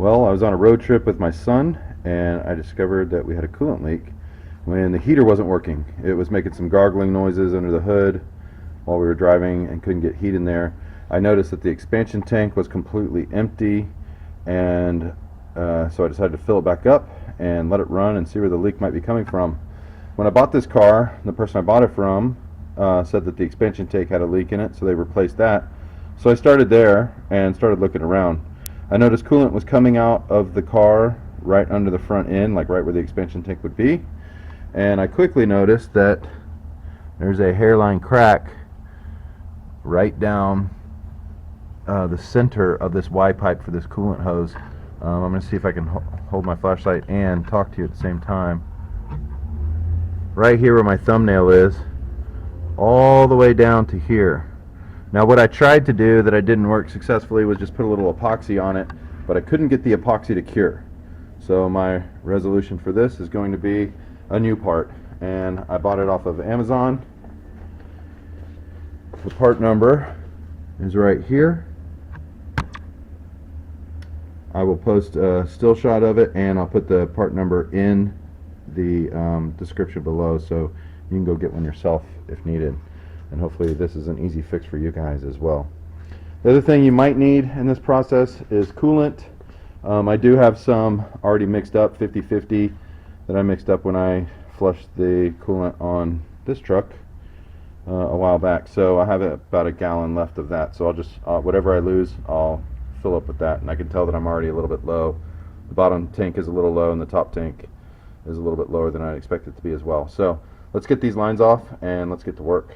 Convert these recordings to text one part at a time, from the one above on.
Well, I was on a road trip with my son and I discovered that we had a coolant leak when the heater wasn't working. It was making some gargling noises under the hood while we were driving and couldn't get heat in there. I noticed that the expansion tank was completely empty, and so I decided to fill it back up and let it run and see where the leak might be coming from. When I bought this car, the person I bought it from said that the expansion tank had a leak in it, so they replaced that. So I started there and started looking around. I noticed coolant was coming out of the car right under the front end, like right where the expansion tank would be. And I quickly noticed that there's a hairline crack right down the center of this Y pipe for this coolant hose. I'm going to see if I can hold my flashlight and talk to you at the same time. Right here where my thumbnail is, all the way down to here. Now what I tried to do that I didn't work successfully was just put a little epoxy on it, but I couldn't get the epoxy to cure. So my resolution for this is going to be a new part, and I bought it off of Amazon. The part number is right here. I will post a still shot of it, and I'll put the part number in the description below, so you can go get one yourself if needed. And hopefully this is an easy fix for you guys as well. The other thing you might need in this process is coolant. I do have some already mixed up, 50-50, that I mixed up when I flushed the coolant on this truck a while back. So I have about a gallon left of that. So I'll just, whatever I lose, I'll fill up with that. And I can tell that I'm already a little bit low. The bottom tank is a little low and the top tank is a little bit lower than I expect it to be as well. So let's get these lines off and let's get to work.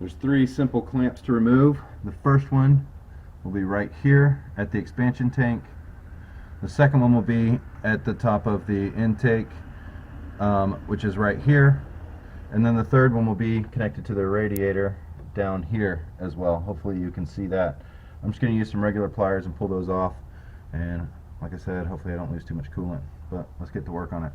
There's 3 simple clamps to remove. The first one will be right here at the expansion tank. The second one will be at the top of the intake, which is right here. And then the third one will be connected to the radiator down here as well. Hopefully you can see that. I'm just going to use some regular pliers and pull those off. And like I said, hopefully I don't lose too much coolant. But let's get to work on it.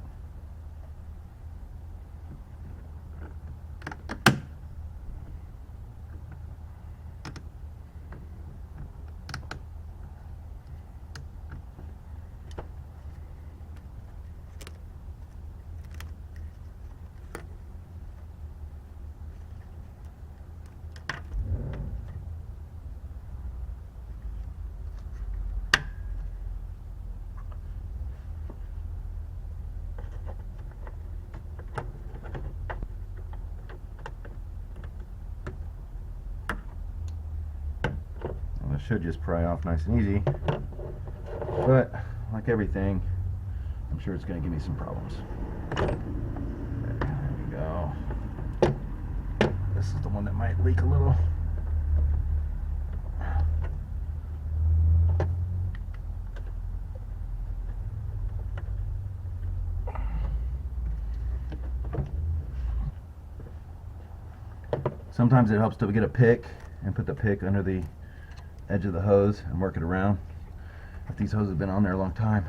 Should just pry off nice and easy, but like everything, I'm sure it's going to give me some problems. There we go. This is the one that might leak a little. Sometimes it helps to get a pick and put the pick under the edge of the hose and work it around. If these hoses have been on there a long time,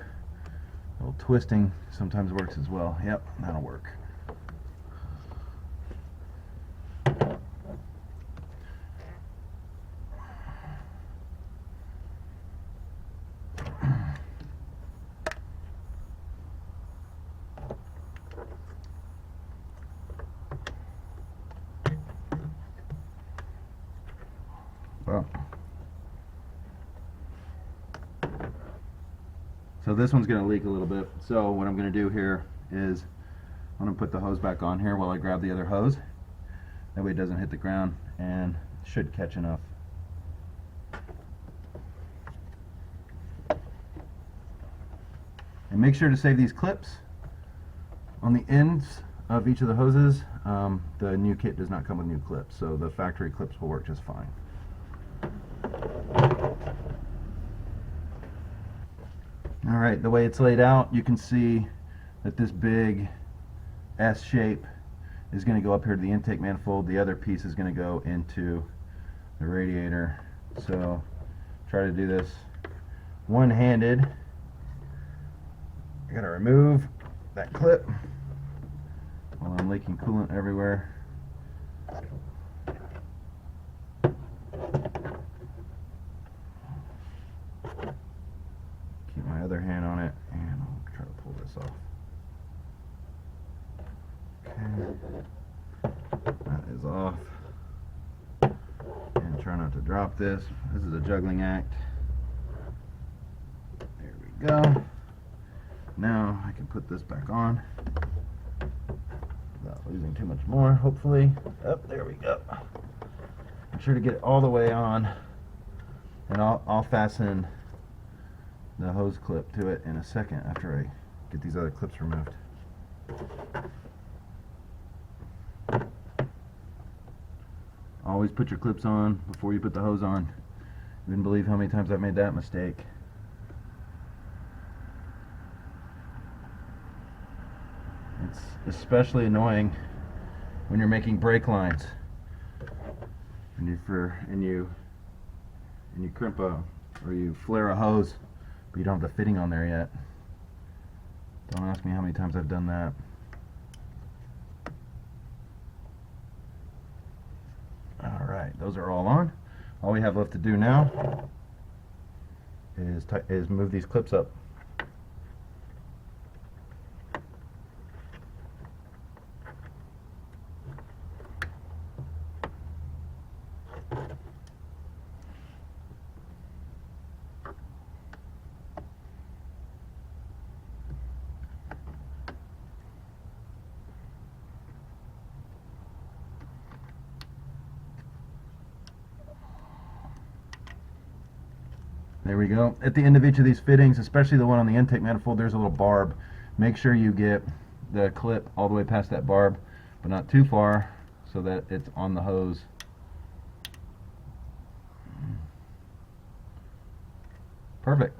a little twisting sometimes works as well. Yep, that'll work. Well, so this one's going to leak a little bit. So what I'm going to do here is I'm going to put the hose back on here while I grab the other hose. That way it doesn't hit the ground and should catch enough. And make sure to save these clips on the ends of each of the hoses. The new kit does not come with new clips, so the factory clips will work just fine. Alright, the way it's laid out, you can see that this big S shape is going to go up here to the intake manifold. The other piece is going to go into the radiator. So try to do this one-handed. I got to remove that clip while I'm leaking coolant everywhere. Try not to drop this. This is a juggling act. There we go. Now I can put this back on without losing too much more, hopefully. Oh, there we go. I'm sure to get it all the way on, and I'll fasten the hose clip to it in a second after I get these other clips removed. Always put your clips on before you put the hose on. You wouldn't believe how many times I've made that mistake. It's especially annoying when you're making brake lines and you crimp or you flare a hose, but you don't have the fitting on there yet. Don't ask me how many times I've done that. Alright, those are all on. All we have left to do now is move these clips up. There we go. At the end of each of these fittings, especially the one on the intake manifold, there's a little barb. Make sure you get the clip all the way past that barb, but not too far so that it's on the hose. Perfect.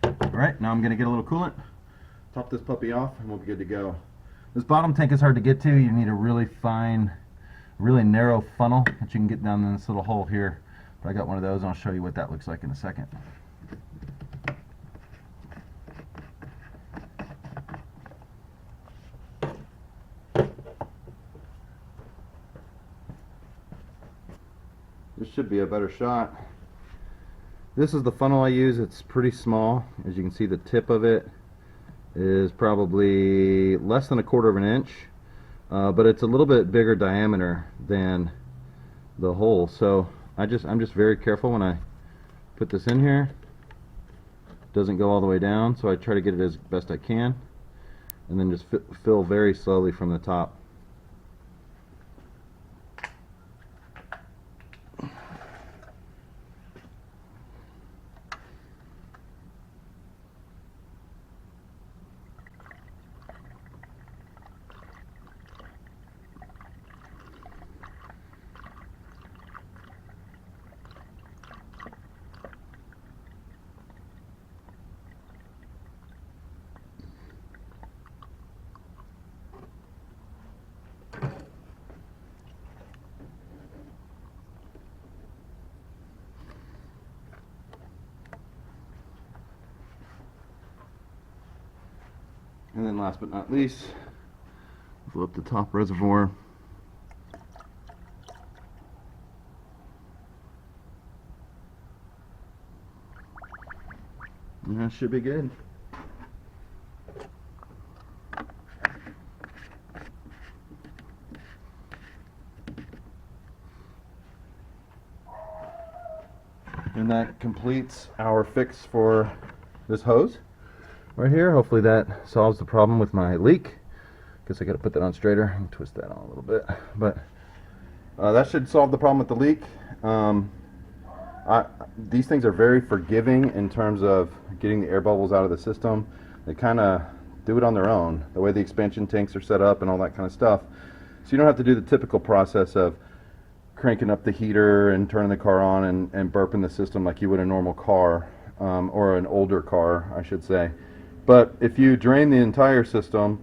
Alright, now I'm going to get a little coolant, top this puppy off, and we'll be good to go. This bottom tank is hard to get to. You need a really fine, really narrow funnel that you can get down in this little hole here. I got one of those, and I'll show you what that looks like in a second. This should be a better shot. This is the funnel I use. It's pretty small. As you can see, the tip of it is probably less than 1/4 of an inch, but it's a little bit bigger diameter than the hole. So I'm just very careful when I put this in here. It doesn't go all the way down, so I try to get it as best I can, and then just fill very slowly from the top. And then last but not least, fill up the top reservoir. And that should be good. And that completes our fix for this hose right here. Hopefully that solves the problem with my leak. Guess I gotta put that on straighter and twist that on a little bit, but that should solve the problem with the leak. These things are very forgiving in terms of getting the air bubbles out of the system. They kind of do it on their own, the way the expansion tanks are set up and all that kind of stuff. So you don't have to do the typical process of cranking up the heater and turning the car on and burping the system like you would a normal car, or an older car, I should say. But if you drain the entire system,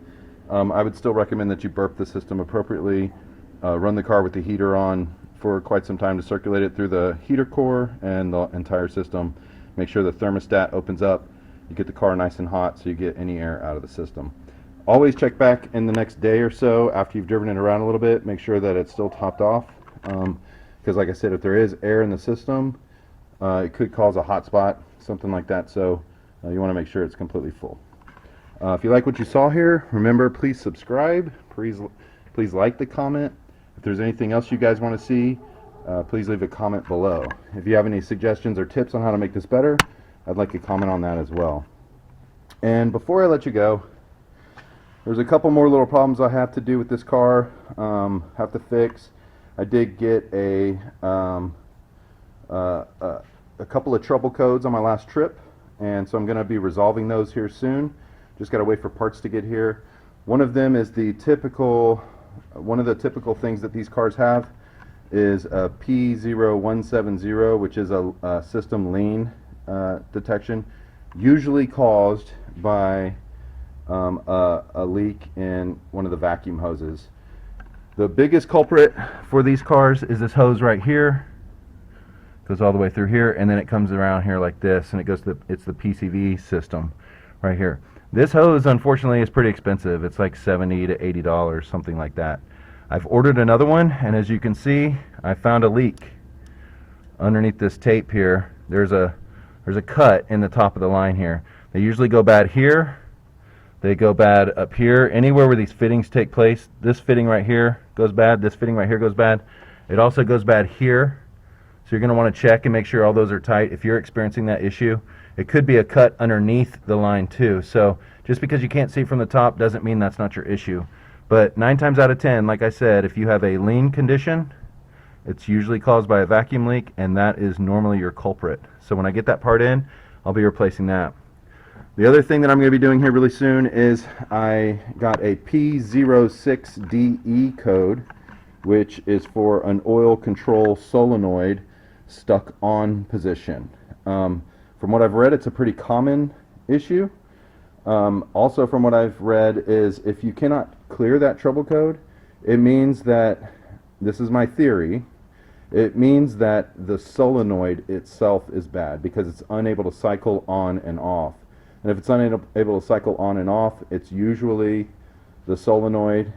I would still recommend that you burp the system appropriately. Run the car with the heater on for quite some time to circulate it through the heater core and the entire system. Make sure the thermostat opens up. You get the car nice and hot so you get any air out of the system. Always check back in the next day or so after you've driven it around a little bit. Make sure that it's still topped off. Because like I said, if there is air in the system, it could cause a hot spot, something like that. So you want to make sure it's completely full. If you like what you saw here, remember, please subscribe. Please like the comment. If there's anything else you guys want to see, please leave a comment below. If you have any suggestions or tips on how to make this better, I'd like a comment on that as well. And before I let you go, there's a couple more little problems I have to do with this car, have to fix. I did get a couple of trouble codes on my last trip, and so I'm going to be resolving those here soon. Just got to wait for parts to get here. One of them is one of the typical things that these cars have is a P0170, which is a system lean detection, usually caused by a leak in one of the vacuum hoses. The biggest culprit for these cars is this hose right here. Goes all the way through here, and then it comes around here like this, and it goes to it's the PCV system right here. This hose, unfortunately, is pretty expensive. It's like $70 to $80, something like that. I've ordered another one, and as you can see, I found a leak underneath this tape here. There's a cut in the top of the line here. They usually go bad here. They go bad up here. Anywhere where these fittings take place. This fitting right here goes bad. This fitting right here goes bad. It also goes bad here. So you're going to want to check and make sure all those are tight. If you're experiencing that issue, it could be a cut underneath the line too. So just because you can't see from the top doesn't mean that's not your issue. But 9 times out of 10, like I said, if you have a lean condition, it's usually caused by a vacuum leak, and that is normally your culprit. So when I get that part in, I'll be replacing that. The other thing that I'm going to be doing here really soon is I got a P06DE code, which is for an oil control solenoid stuck on position. From what I've read, it's a pretty common issue. Also from what I've read is if you cannot clear that trouble code, it means that, this is my theory, it means that the solenoid itself is bad because it's unable to cycle on and off. And if it's unable to cycle on and off, it's usually the solenoid.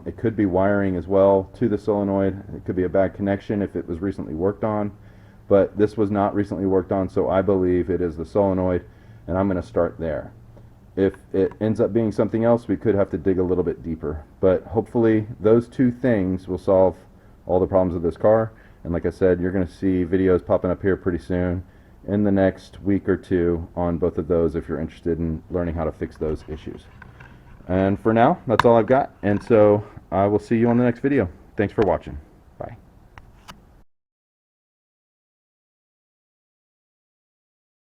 It could be wiring as well to the solenoid. It could be a bad connection if it was recently worked on. But this was not recently worked on, so I believe it is the solenoid, and I'm going to start there. If it ends up being something else, we could have to dig a little bit deeper. But hopefully those two things will solve all the problems of this car. And like I said, you're going to see videos popping up here pretty soon in the next week or two on both of those if you're interested in learning how to fix those issues. And for now, that's all I've got, and so I will see you on the next video. Thanks for watching.